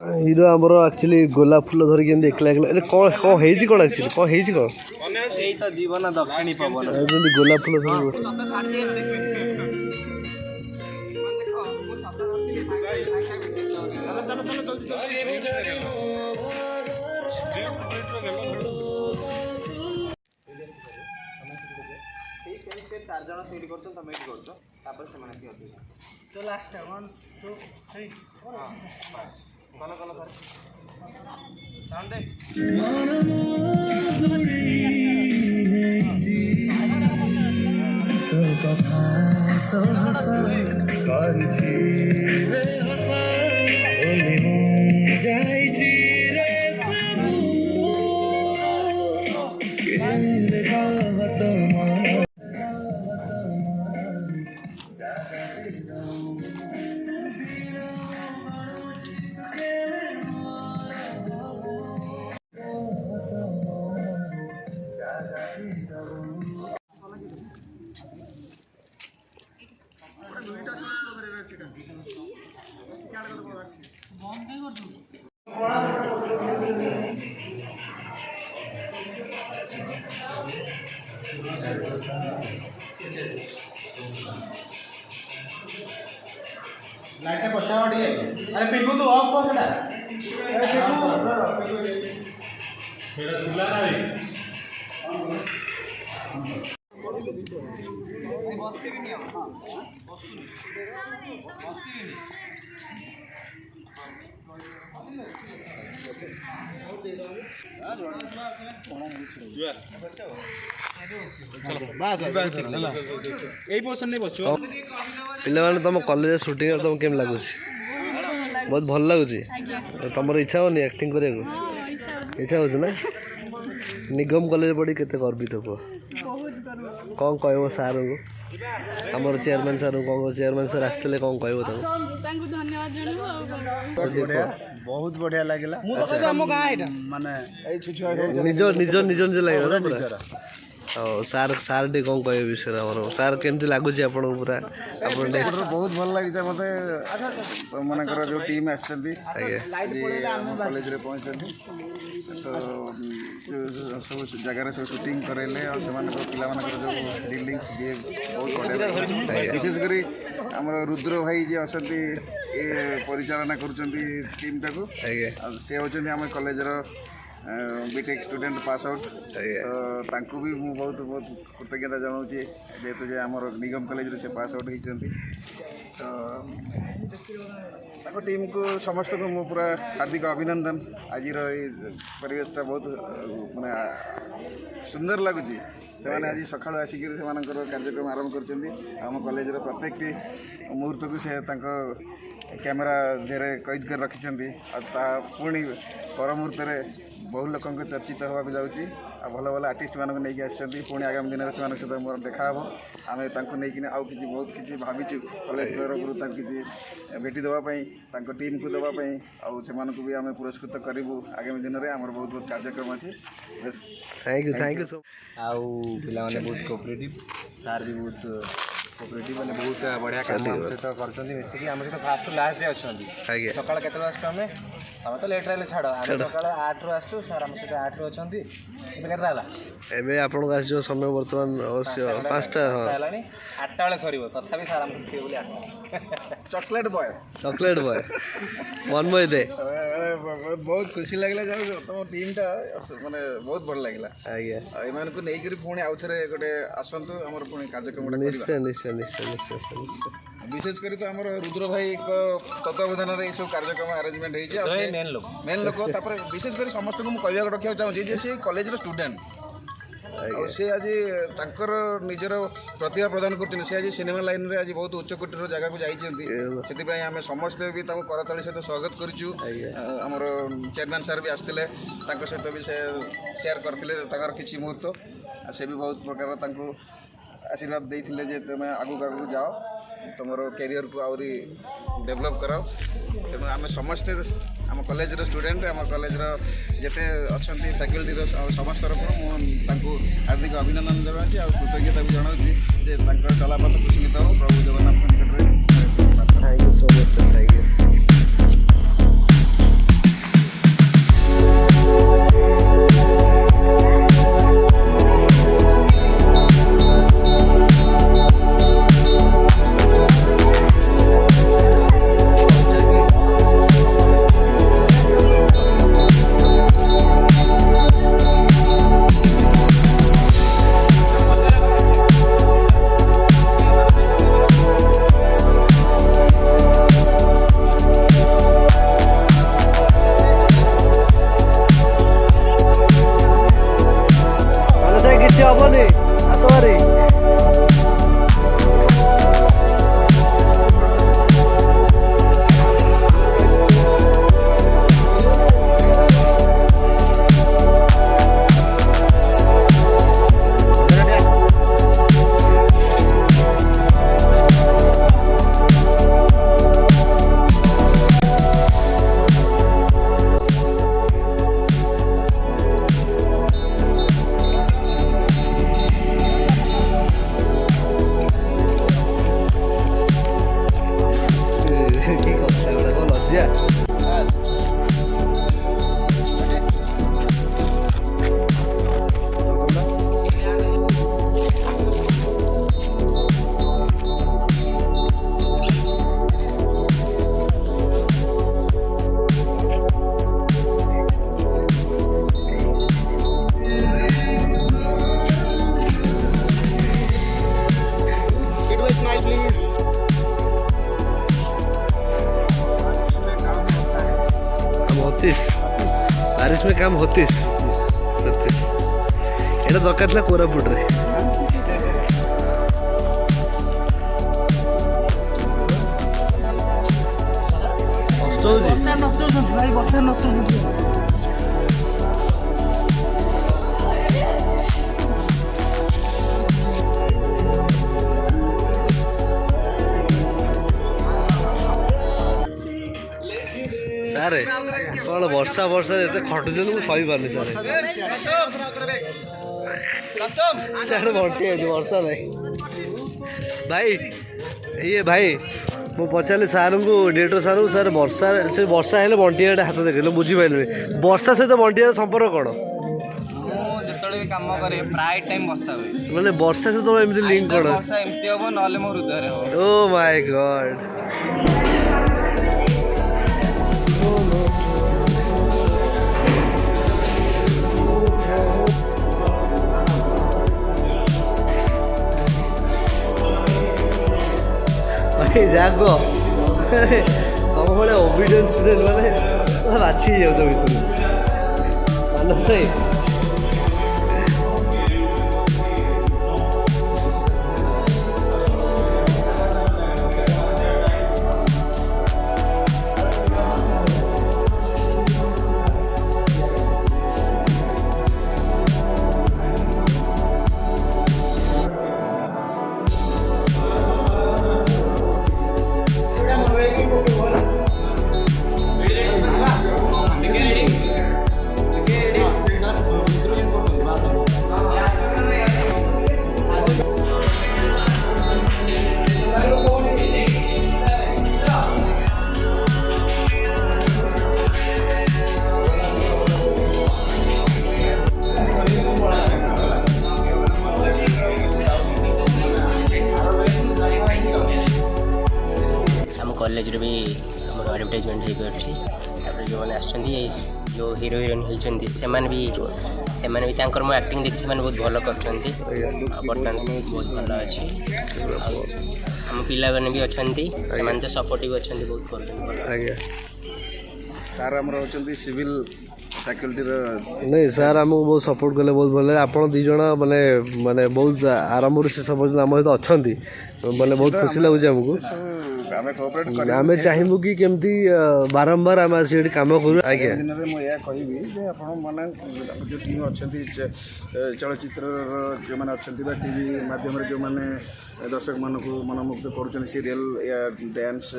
हिरो आमर एक्चुअली गोलाप फूल धरिक एकला एकला कौन कौन है कौन एक्चुअली कौन है कौन जीवन दक्षिणी पवन गोलाप फूल सब चार जन सीट कर तुम ये कर लास्ट 1 2 3 कल कल कर साउंड दे तो कथा तो हंसा कर छी रे हंसा ओले हो जाई छी रे सब के बात मन लाइट पछा अरे पिंकू तू ऑफ कर सेटा ना पे तुम कॉलेज शूटिंग तुम केम लगुच बहुत भल लगुच तुम इच्छा होनी एक्टिंग करने इच्छा हो ना निगम कॉलेज पढ़ी केते गर्वित हो कौन कह सार को आमर चेयरमैन सर कौन चेयरमैन सर आसते कौन कह बहुत बढ़िया लगे निज निज निज निज लगे सार सार टे कौन कह विषय सार केमती लगुच आप पूरा बहुत भल लगे मत मन जो टीम आसछंती कॉलेज रे पहुंचती तो सब जगह सब शूटिंग करेले और से जो रिलीज दिए बहुत बढ़िया विशेषकर आमर रुद्र भाई जी अच्छा ये परिचालना करुँच टीम टाक सी होती आम college BTech student pass out तो भी मु बहुत बहुत कृतज्ञता जनाऊँ जेहेतु जे आमर निगम कॉलेज से पास आउट होती तो टीम को समस्त को मु पूरा हार्दिक अभिनंदन आज परिवेशटा बहुत माने सुंदर लगुच से आज सका आसिक कार्यक्रम आरंभ कर कॉलेज प्रत्येक मुहूर्त को से कैमेरा धेरे कैद कर रखिंट पुणी पर मुहूर्त बहु लोक चर्चित होगा जाऊँगी भल भल आर्टिस्ट मानक नहीं आसछंती पुणी आगामी दिन में सहित मोर देखा आम नहीं आउ कि बहुत किसी भाविचु कॉलेज तरफ किसी भेटी देवाई टीम को देवाई आउ भी आम पुरस्कृत करूँ आगामी दिन में आम बहुत बहुत कार्यक्रम अच्छी बस थैंक यू सो आउ पिला माने बहुत कोऑपरेटिव सार भी बहुत कोऑपरेटिव मैंने बहुत बढ़िया काम सहित कर मिसिक आम सहित फास्ट लास्ट डे अच्छा सकाल के आम आम तो लेट रहे छाड़ आम सकाल 8 रु आसु सार आम सहित 8 रु अच्छा एवं समय बर्तमान अवश्य 5टा 8टा बेले सर तथा सार आम बोली आस चॉकलेट बॉय मनमय दे बहुत खुशी लगे तुम टीम टा माने बहुत भल लगे आज्ञा को लेकर पुणी आउ थे गोटे आसतु आम पुणी कार्यक्रम निश्चय निश्चय निश्चय निश्चय विशेषकर तो आम रुद्र भाई तत्वावधान ये सब कार्यक्रम आरेंजमेंट मेन लोक विशेषकर समस्त को मुझे रखा चाहिए सी कॉलेज स्टूडेंट सी आज तर निजर प्रतिभा प्रदान कर आज सिनेमा लाइन में आज बहुत उच्चकोटर जगह को जाती आम समस्ते भी करताली सहित स्वागत करूँ आमर चेयरमैन सार भी आसते सहित भी से शेयर करते किसी मुहूर्त से भी बहुत प्रकार आशीर्वाद देते जे तुम आगू आगू जाओ तुम कैरियर को आहरी डेभलप कराओ तेणु आम समस्ते आम कॉलेज स्टूडेंट आम कॉलेज जिते अच्छा फैकल्टी समस्त तरफ हार्दिक अभिनंदन जनाऊँगी और कृतज्ञता भी जनाऊँगी चलापथ कुशलित हो प्रभु जगन्नाथ निकट में। Thank you so much sir thank you. बारिश में काम होतीस एटा दरकार था कोरापुट रे सारे कौन वर्षा वर्षा एत खटुन मुझे सही पार्नी सारे बंटी वर्षा नहीं भाई ये भाई मु पचारे सार को डिरेक्टर सार सर वर्षा से वर्षा है बंटिया हाथ देखिए बुझीपारे वर्षा सहित बंटिया संपर्क कौन काम करे प्राय टाइम वर्षा हुए माने वर्षा से तो एमती लिंक कौन वर्षा एमती हम ना मो हृदय हो ओ माय गॉड जाग तुम भाई ओबिडियंट स्टूडेंट माने बाछी जाऊ भितर मानस कॉलेज भी एडवर्टाइजमेंट जो मैंने जो हीरो हिरोइन होती से भी मो एक्टिंग देखी से बहुत भल कर बर्तमान बहुत भल अच्छे आम पिला मैंने भी अच्छा तो सपोर्टिव अच्छा बहुत कर सार आम सिविल फैकल्टी नहीं सार आमको बहुत सपोर्ट कले बहुत भल आप दीज माने माने बहुत आरंभ से सब आम सहित अच्छा माने बहुत खुशी लगुच आमको आम चाहबू कि केमती बारंबार आम आस कम करूँ आज्ञा दिन में मुझे कहबी मैंने जो टीम अच्छा चलचित्र जो मैंने अच्छा टीवी माध्यम जो मैंने दर्शक मान को मनमुग्ध कर सीरियल या डांस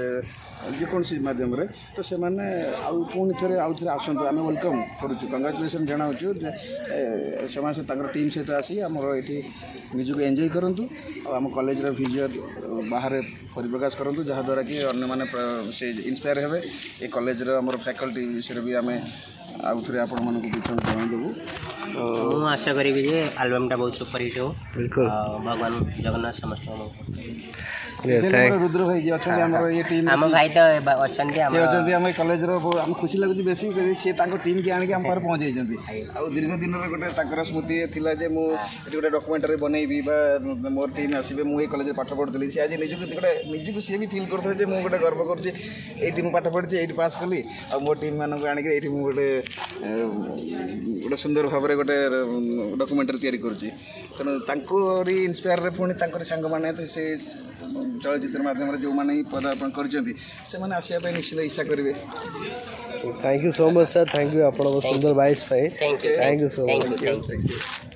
जेकोसी मध्यम तो से मैंने पुणी थे आउ थे आसतु आम वेलकम करुँ कंग्राचुलेसन जनाऊँ से टीम सहित आसी आमर ये म्यूजिक एंजॉय करूँ आम कॉलेज विजुअल बाहर परिप्रकाश करूँ जहाँद्वारा कि अन्य मैंने से इंस्पायर हे ये कॉलेज आम फैकल्टी विषय भी आम आउ थे आपण मानक विचार जनईदेवु तो आशा करी एल्बमटा बहुत सुपर हिट हो भगवान जगन्नाथ समस्त रुद्र भाई ये टीम आम भाई तो अच्छा कॉलेज आम खुशी लगुच बेस सी टीम की आणिक आम पाखे पहुँचाई आ दीर्घ दिन गोटे स्मृति थी गोटे डॉक्यूमेंटरी बनईबी मोर टीम आसबे मुझे कॉलेज पाठ पढ़ुली सी आज निजुक सी भी फिल करते मुझे गोटे गर्व कर पाठ पढ़ी ये पास कली आ मो टीम मानक आणिक ये गोटे गोटे सुंदर भाव में गोटे डॉक्यूमेंटरी तैयारी करुँची तेणु इन्स्पायर पुणी सांग मैंने से चलचित्र माध्यम जो मैंने पदार्पण कर आसवाई निश्चित इच्छा करेंगे thank you so much sir thank you आप सुंदर vice thank you so much thank you